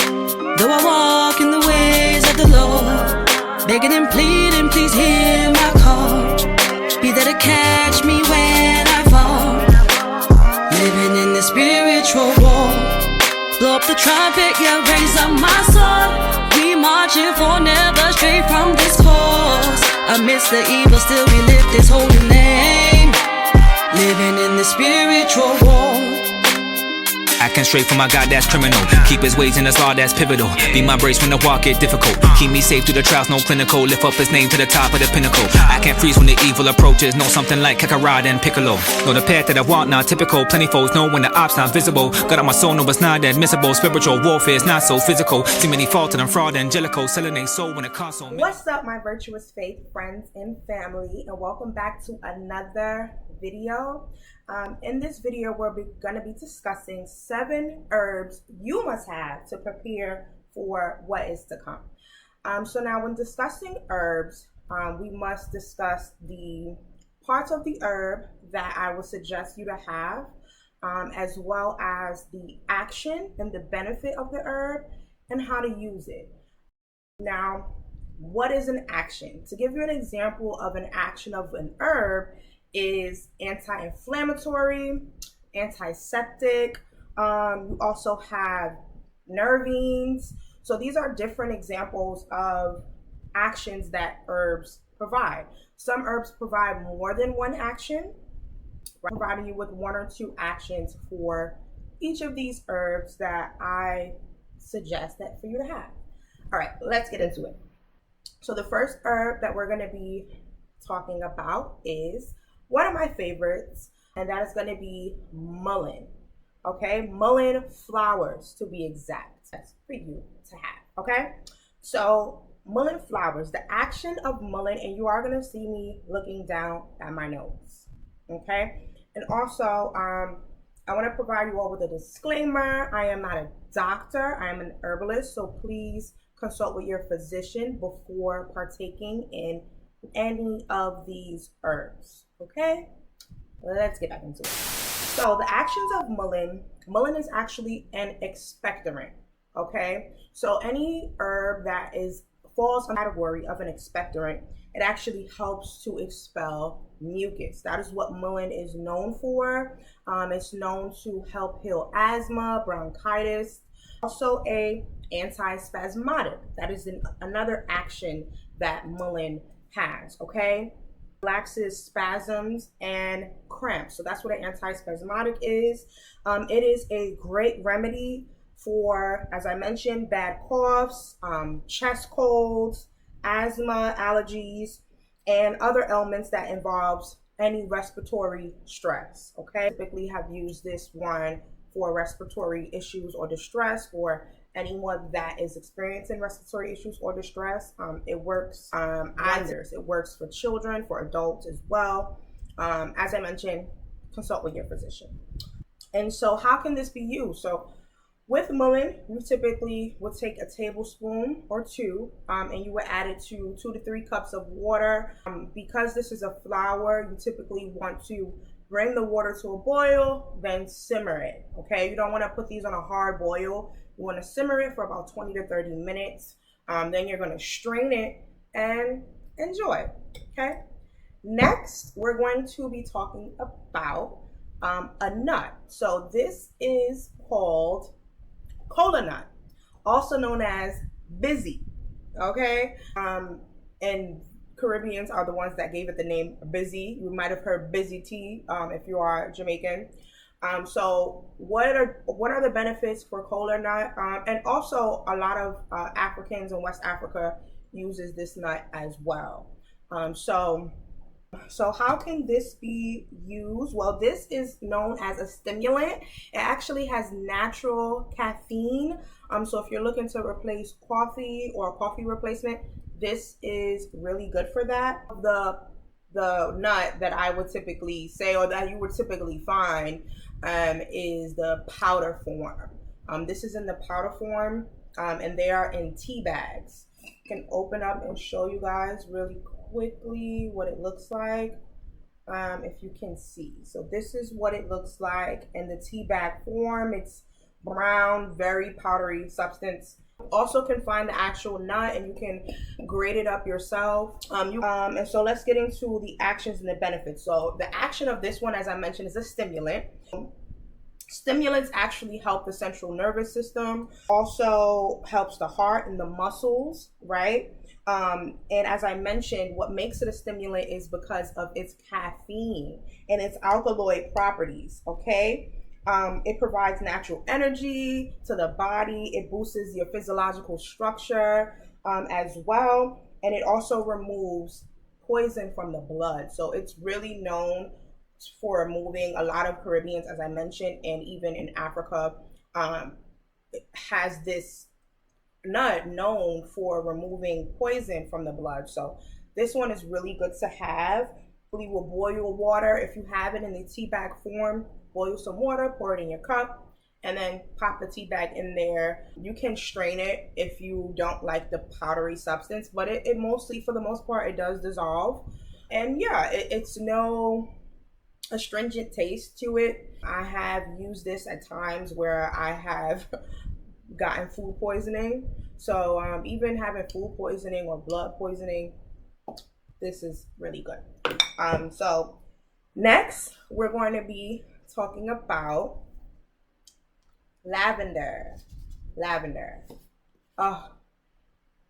Though I walk in the ways of the Lord, begging and pleading, please hear my call. Be there to catch me when I fall. Living in the spiritual war. Blow up the trumpet, yeah, raise up my sword. We marching for never stray from this course. Amidst the evil, still we lift His holy name. Living in the spiritual war. Acting straight for my God, that's criminal. Keep His ways in His law, that's pivotal. Be my brace when the walk get difficult. Keep me safe through the trials, no clinical. Lift up His name to the top of the pinnacle. I can't freeze when the evil approaches. Know something like Kakarot and Piccolo. Know the path that I want, not typical. Plenty foes know when the ops not visible. Got on my soul, no it's not admissible. Spiritual warfare is not so physical. See many falter than fraud, angelical. Selling their soul when it costs so. What's up, my virtuous faith friends and family, and welcome back to another video. In this video, we're going to be discussing 7 herbs you must have to prepare for what is to come. So now when discussing herbs, we must discuss the parts of the herb that I would suggest you to have, as well as the action and the benefit of the herb and how to use it. Now, what is an action? To give you an example of an action of an herb is anti-inflammatory, antiseptic. You also have nervines. So these are different examples of actions that herbs provide. Some herbs provide more than one action, providing you with 1 or 2 actions for each of these herbs that I suggest that for you to have. All right, let's get into it. So the first herb that we're going to be talking about is one of my favorites, and that is going to be mullein. Okay, mullein flowers to be exact. That's for you to have. Okay, so mullein flowers, the action of mullein, and you are going to see me looking down at my notes. Okay, and also I want to provide you all with a disclaimer. I am not a doctor, I am an herbalist, so please consult with your physician before partaking in any of these herbs. Okay, let's get back into it. So the actions of mullein is actually an expectorant. Okay, so any herb that falls under the category of an expectorant, it actually helps to expel mucus. That is what mullein is known for. It's known to help heal asthma, bronchitis, also a antispasmodic. That is another action that mullein has. Okay, relaxes spasms and cramps. So that's what an antispasmodic is. It is a great remedy for, as I mentioned, bad coughs, chest colds, asthma, allergies, and other ailments that involves any respiratory stress. Okay, typically have used this one for respiratory issues or distress, for anyone that is experiencing respiratory issues or distress. It works wonders. It works for children, for adults as well. As I mentioned, consult with your physician. And so how can this be used? So with mullein, you typically would take a tablespoon or 2, and you would add it to 2 to 3 cups of water. Because this is a flower, you typically want to bring the water to a boil, then simmer it. Okay, you don't want to put these on a hard boil. You want to simmer it for about 20 to 30 minutes. Then you're going to strain it and enjoy. Okay. Next, we're going to be talking about a nut. So this is called cola nut, also known as busy. Okay. And Caribbeans are the ones that gave it the name busy. You might have heard busy tea if you are Jamaican. So what are the benefits for cola nut? And also a lot of Africans in West Africa uses this nut as well. So how can this be used? Well, this is known as a stimulant. It actually has natural caffeine. So if you're looking to replace coffee or a coffee replacement, this is really good for that. The nut that I would typically say, or that you would typically find, is the powder form. This is in the powder form, and they are in tea bags. I can open up and show you guys really quickly what it looks like, if you can see. So this is what it looks like in the tea bag form. It's brown, very powdery substance. Also can find the actual nut and you can grate it up yourself. And so let's get into the actions and the benefits. So the action of this one, as I mentioned, is a stimulant. Stimulants actually help the central nervous system, also helps the heart and the muscles, right? And as I mentioned, what makes it a stimulant is because of its caffeine and its alkaloid properties, okay? It provides natural energy to the body. It boosts your physiological structure as well. And it also removes poison from the blood. So it's really known for removing. A lot of Caribbeans, as I mentioned, and even in Africa, has this nut known for removing poison from the blood. So this one is really good to have. We will boil water. If you have it in the tea bag form, boil some water, pour it in your cup, and then pop the tea bag in there. You can strain it if you don't like the powdery substance, but it mostly, for the most part, it does dissolve. And yeah, it's no astringent taste to it. I have used this at times where I have gotten food poisoning. So even having food poisoning or blood poisoning, this is really good. So next, we're going to be talking about lavender. Oh,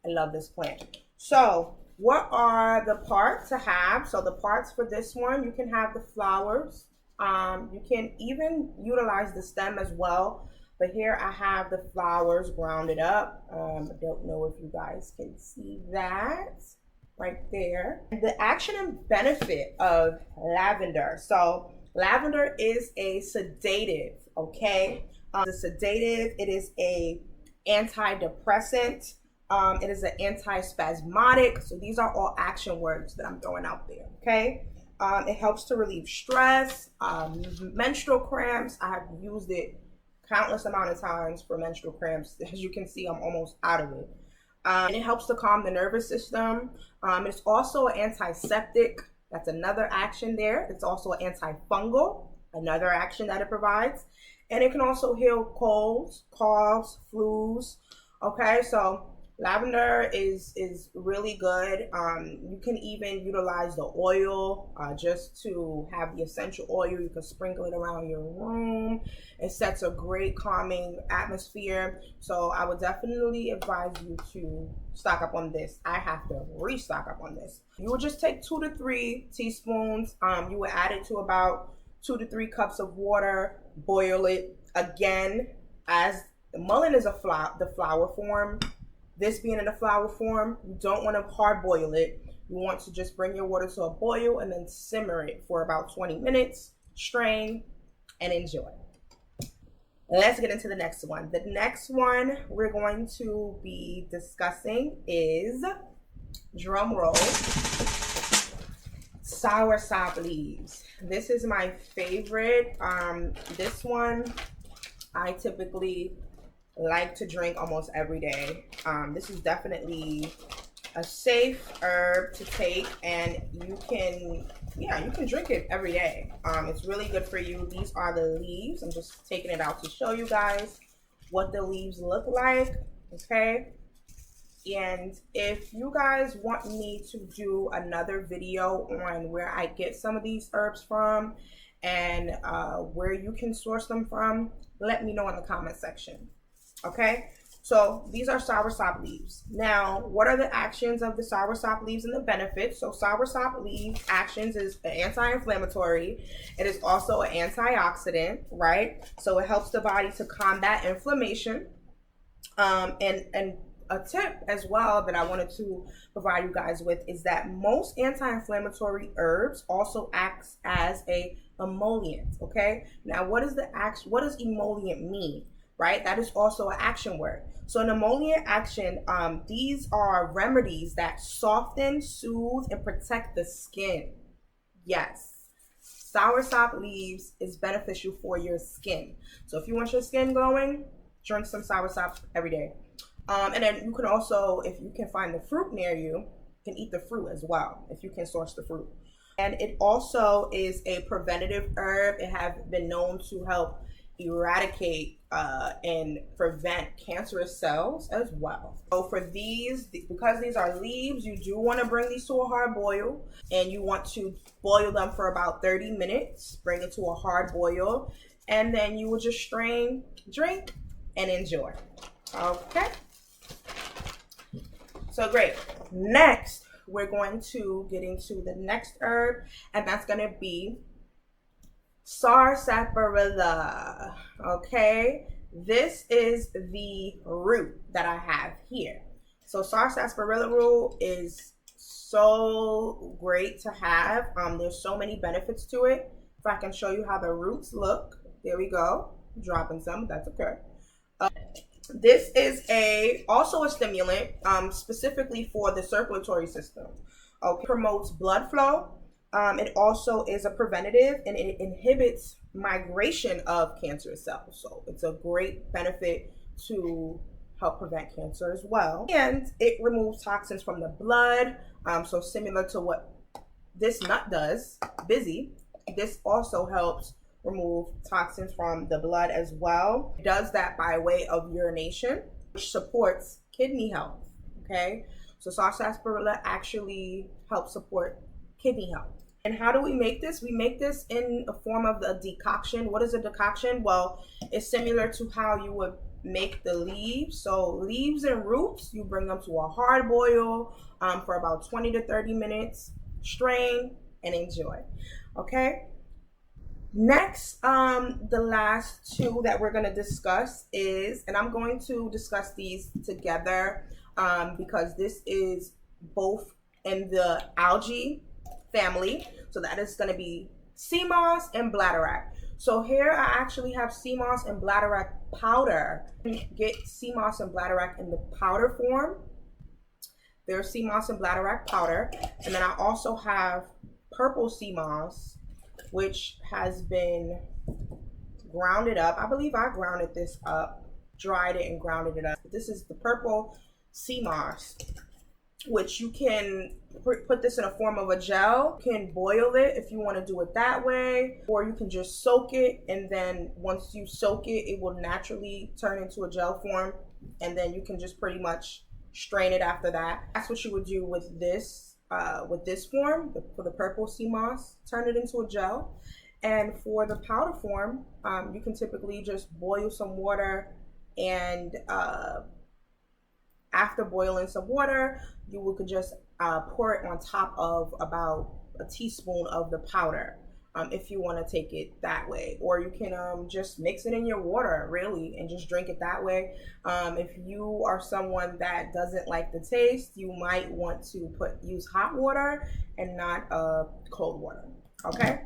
I love this plant. So what are the parts to have? So the parts for this one, you can have the flowers. You can even utilize the stem as well. But here I have the flowers grounded up. I don't know if you guys can see that right there. The action and benefit of lavender. So lavender is a sedative, okay? It's a sedative. It is a antidepressant. It is an antispasmodic. So these are all action words that I'm throwing out there, okay? It helps to relieve stress, menstrual cramps. I have used it countless amount of times for menstrual cramps. As you can see, I'm almost out of it. And it helps to calm the nervous system. It's also an antiseptic. That's another action there. It's also an antifungal, another action that it provides. And it can also heal colds, coughs, flus. Okay, so lavender is really good. You can even utilize the oil just to have the essential oil. You can sprinkle it around your room. It sets a great calming atmosphere. So I would definitely advise you to stock up on this. I have to restock up on this. You would just take 2 to 3 teaspoons. You would add it to about 2 to 3 cups of water. Boil it again. As the mullein is the flower form. This being in the flower form, you don't want to hard boil it. You want to just bring your water to a boil and then simmer it for about 20 minutes, strain, and enjoy. Let's get into the next one. The next one we're going to be discussing is, drum roll, soursop leaves. This is my favorite. This one I typically like to drink almost every day. This is definitely a safe herb to take, and you can drink it every day. It's really good for you. These are the leaves. I'm just taking it out to show you guys what the leaves look like, okay? And if you guys want me to do another video on where I get some of these herbs from and where you can source them from, let me know in the comment section. Okay, so these are soursop leaves. Now, what are the actions of the soursop leaves and the benefits? So soursop leaf actions is an anti-inflammatory. It is also an antioxidant, right? So it helps the body to combat inflammation. And a tip as well that I wanted to provide you guys with is that most anti-inflammatory herbs also acts as a emollient, okay? Now, what does emollient mean? Right? That is also an action word. So an emollient action, these are remedies that soften, soothe, and protect the skin. Yes. Soursop leaves is beneficial for your skin. So if you want your skin glowing, drink some soursop every day. And then you can also, if you can find the fruit near you, you can eat the fruit as well, if you can source the fruit. And it also is a preventative herb. It has been known to help eradicate and prevent cancerous cells as well. So for these, because these are leaves, you do want to bring these to a hard boil, and you want to boil them for about 30 minutes. Bring it to a hard boil, and then you will just strain, drink, and enjoy. Okay, so great. Next, we're going to get into the next herb, and that's going to be sarsaparilla. Okay, this is the root that I have here. So sarsaparilla root is so great to have. There's so many benefits to it. If I can show you how the roots look, there we go. Dropping some, that's okay. This is also a stimulant, specifically for the circulatory system. Okay, it promotes blood flow. It also is a preventative, and it inhibits migration of cancerous cells. So it's a great benefit to help prevent cancer as well. And it removes toxins from the blood. So similar to what this nut does, busy, this also helps remove toxins from the blood as well. It does that by way of urination, which supports kidney health. Okay, so sarsaparilla actually helps support kidney health. And how do we make this? We make this in a form of a decoction. What is a decoction? Well, it's similar to how you would make the leaves. So leaves and roots, you bring them to a hard boil for about 20 to 30 minutes, strain, and enjoy. Okay. Next, the last two that we're going to discuss is, and I'm going to discuss these together because this is both in the algae family. So that is going to be sea moss and bladderwrack. So here I actually have sea moss and bladderwrack powder. Get sea moss and bladderwrack in the powder form. There's sea moss and bladderwrack powder. And then I also have purple sea moss, which has been grounded up. I believe I grounded this up, dried it and grounded it up. This is the purple sea moss, which you can put this in a form of a gel. You can boil it if you want to do it that way, or you can just soak it, and then once you soak it, it will naturally turn into a gel form, and then you can just pretty much strain it after that. That's what you would do with this form, for the purple sea moss. Turn it into a gel. And for the powder form, you can typically just boil some water, and after boiling some water, you could just pour it on top of about a teaspoon of the powder if you want to take it that way. Or you can just mix it in your water, really, and just drink it that way. If you are someone that doesn't like the taste, you might want to use hot water and not cold water. Okay?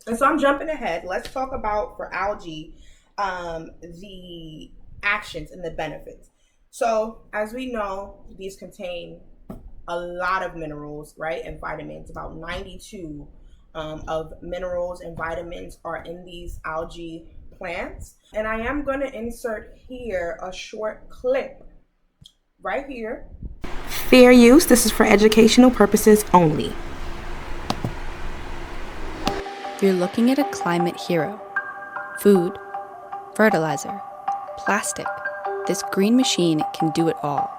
And so I'm jumping ahead. Let's talk about, for algae, the actions and the benefits. So as we know, these contain a lot of minerals, right, and vitamins. About 92 of minerals and vitamins are in these algae plants. And I am going to insert here a short clip right here. Fair use. This is for educational purposes only. You're looking at a climate hero. Food, fertilizer, plastic. This green machine can do it all.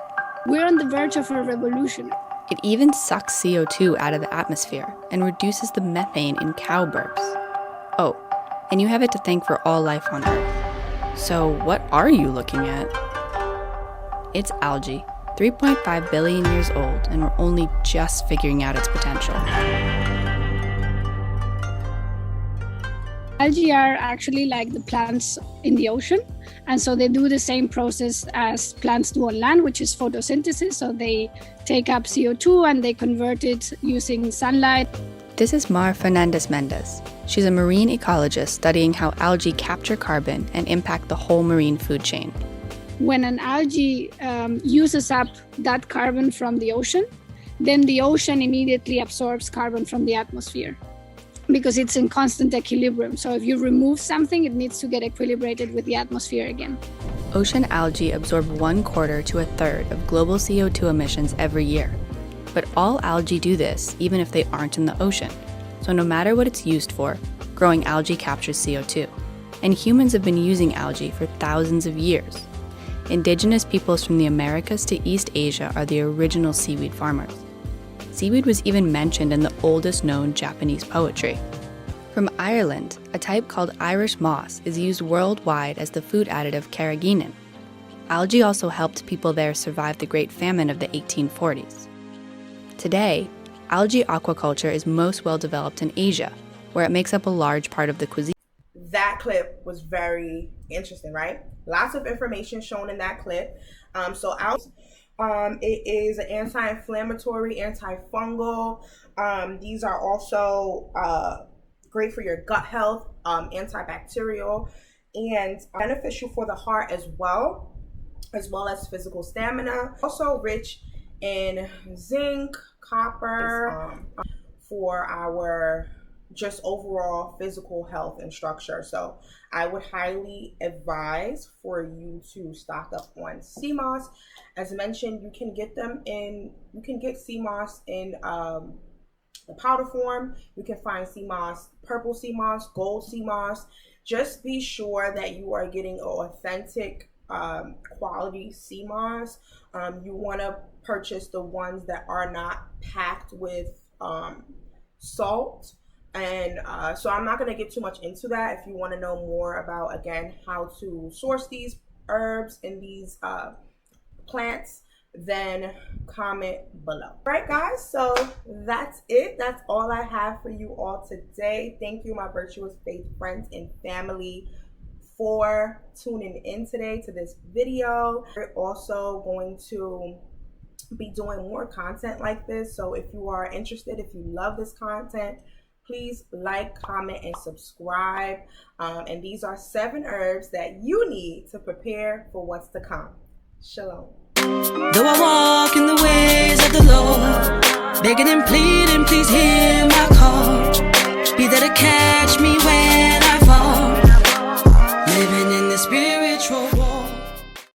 We're on the verge of a revolution. It even sucks CO2 out of the atmosphere and reduces the methane in cow burps. Oh, and you have it to thank for all life on Earth. So what are you looking at? It's algae, 3.5 billion years old, and we're only just figuring out its potential. Algae are actually like the plants in the ocean. And so they do the same process as plants do on land, which is photosynthesis. So they take up CO2 and they convert it using sunlight. This is Mar Fernandez-Mendez. She's a marine ecologist studying how algae capture carbon and impact the whole marine food chain. When an algae uses up that carbon from the ocean, then the ocean immediately absorbs carbon from the atmosphere, because it's in constant equilibrium. So if you remove something, it needs to get equilibrated with the atmosphere again. Ocean algae absorb 1/4 to 1/3 of global CO2 emissions every year. But all algae do this, even if they aren't in the ocean. So no matter what it's used for, growing algae captures CO2. and humans have been using algae for thousands of years. Indigenous peoples from the Americas to East Asia are the original seaweed farmers. Seaweed was even mentioned in the oldest known Japanese poetry. From Ireland, a type called Irish moss is used worldwide as the food additive carrageenan. Algae also helped people there survive the Great Famine of the 1840s. Today, algae aquaculture is most well developed in Asia, where it makes up a large part of the cuisine. That clip was very interesting, right? Lots of information shown in that clip. It is an anti-inflammatory, antifungal. These are also great for your gut health, antibacterial, and beneficial for the heart as well as physical stamina. Also rich in zinc, copper, for our just overall physical health and structure. So I would highly advise for you to stock up on sea moss. As mentioned, you can get sea moss in the powder form. You can find sea moss, purple sea moss, gold sea moss. Just be sure that you are getting an authentic quality sea moss. You want to purchase the ones that are not packed with salt. And so I'm not going to get too much into that. If you want to know more about, again, how to source these herbs and these plants, then comment below. All right, guys, so that's it. That's all I have for you all today. Thank you, my virtuous faith friends and family, for tuning in today to this video. We're also going to be doing more content like this. So if you are interested, if you love this content, please like, comment, and subscribe. And these are 7 herbs that you need to prepare for what's to come. Shalom. Though I walk in the ways of the Lord, begging and pleading, please hear my call. Be there to catch me